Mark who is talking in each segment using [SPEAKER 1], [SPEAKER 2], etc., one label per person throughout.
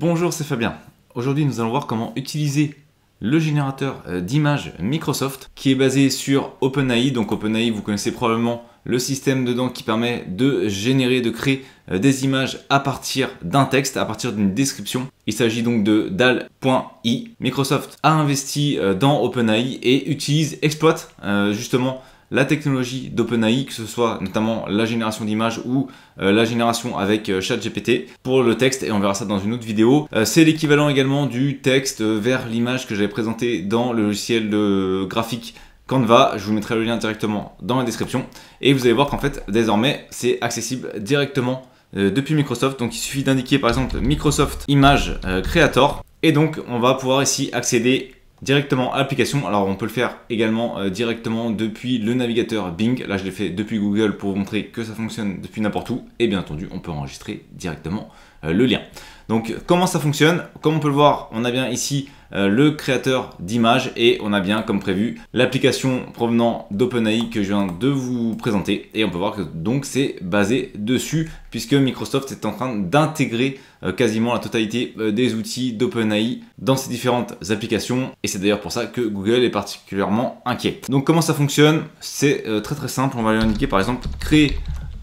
[SPEAKER 1] Bonjour, c'est Fabien. Aujourd'hui, nous allons voir comment utiliser le générateur d'images Microsoft qui est basé sur OpenAI. Donc OpenAI, vous connaissez probablement le système dedans qui permet de générer, de créer des images à partir d'un texte, à partir d'une description. Il s'agit donc de DALL.I. Microsoft a investi dans OpenAI et exploite justement la technologie d'OpenAI, que ce soit notamment la génération d'images ou la génération avec ChatGPT pour le texte, et on verra ça dans une autre vidéo. C'est l'équivalent également du texte vers l'image que j'avais présenté dans le logiciel de graphique Canva. Je vous mettrai le lien directement dans la description et vous allez voir qu'en fait désormais c'est accessible directement depuis Microsoft. Donc il suffit d'indiquer par exemple Microsoft Image Creator et donc on va pouvoir ici accéder directement à l'application. Alors on peut le faire également directement depuis le navigateur Bing. Là je l'ai fait depuis Google pour vous montrer que ça fonctionne depuis n'importe où. Et bien entendu on peut enregistrer directement le lien. Donc comment ça fonctionne? Comme on peut le voir, on a bien ici le créateur d'images et on a bien comme prévu l'application provenant d'OpenAI que je viens de vous présenter, et on peut voir que donc c'est basé dessus puisque Microsoft est en train d'intégrer quasiment la totalité des outils d'OpenAI dans ces différentes applications, et c'est d'ailleurs pour ça que Google est particulièrement inquiet. Donc comment ça fonctionne? C'est très simple. On va lui indiquer par exemple créer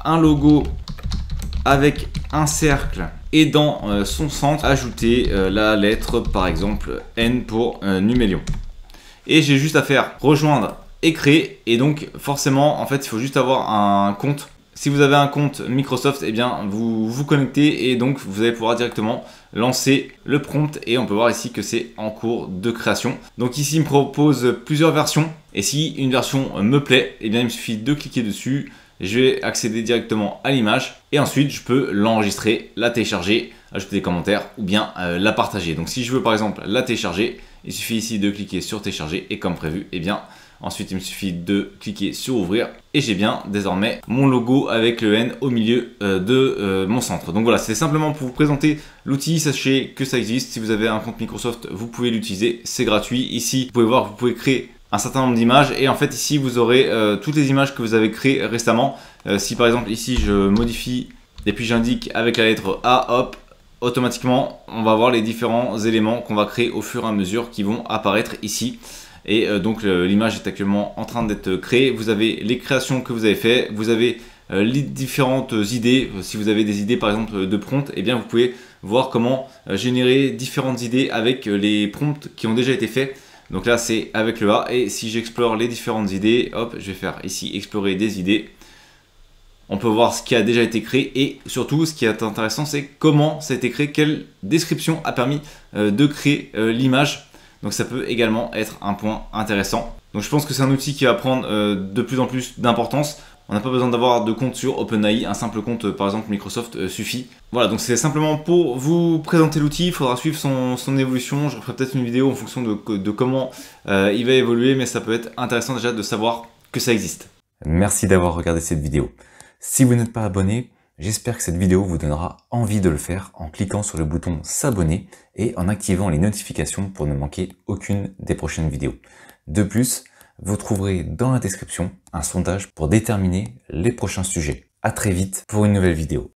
[SPEAKER 1] un logo avec un cercle et dans son centre ajouter la lettre par exemple N pour Numélion, et j'ai juste à faire rejoindre et créer. Et donc forcément en fait il faut juste avoir un compte. Si vous avez un compte Microsoft, et bien vous vous connectez et donc vous allez pouvoir directement lancer le prompt, et on peut voir ici que c'est en cours de création. Donc ici il me propose plusieurs versions, et si une version me plaît, et bien il me suffit de cliquer dessus. Je vais accéder directement à l'image et ensuite je peux l'enregistrer, la télécharger, ajouter des commentaires ou bien la partager. Donc si je veux par exemple la télécharger, il suffit ici de cliquer sur télécharger, et comme prévu, et bien ensuite il me suffit de cliquer sur ouvrir et j'ai bien désormais mon logo avec le N au milieu de mon centre. Donc voilà, c'est simplement pour vous présenter l'outil. Sachez que ça existe. Si vous avez un compte Microsoft, vous pouvez l'utiliser, c'est gratuit. Ici vous pouvez voir, vous pouvez créer un certain nombre d'images, et en fait ici vous aurez toutes les images que vous avez créées récemment. Si par exemple ici je modifie et puis j'indique avec la lettre A, hop, automatiquement on va voir les différents éléments qu'on va créer au fur et à mesure qui vont apparaître ici. Et donc l'image est actuellement en train d'être créée. Vous avez les créations que vous avez fait, vous avez les différentes idées. Si vous avez des idées par exemple de prompts, et bien vous pouvez voir comment générer différentes idées avec les prompts qui ont déjà été faits. Donc là c'est avec le A, et si j'explore les différentes idées, hop, je vais faire ici explorer des idées. On peut voir ce qui a déjà été créé, et surtout ce qui est intéressant c'est comment ça a été créé, quelle description a permis de créer l'image. Donc ça peut également être un point intéressant. Donc je pense que c'est un outil qui va prendre de plus en plus d'importance. On n'a pas besoin d'avoir de compte sur OpenAI, un simple compte par exemple Microsoft suffit. Voilà, donc c'est simplement pour vous présenter l'outil. Il faudra suivre son évolution. Je referai peut-être une vidéo en fonction de comment il va évoluer, mais ça peut être intéressant déjà de savoir que ça existe.
[SPEAKER 2] Merci d'avoir regardé cette vidéo. Si vous n'êtes pas abonné, j'espère que cette vidéo vous donnera envie de le faire en cliquant sur le bouton s'abonner et en activant les notifications pour ne manquer aucune des prochaines vidéos. De plus, vous trouverez dans la description un sondage pour déterminer les prochains sujets. À très vite pour une nouvelle vidéo.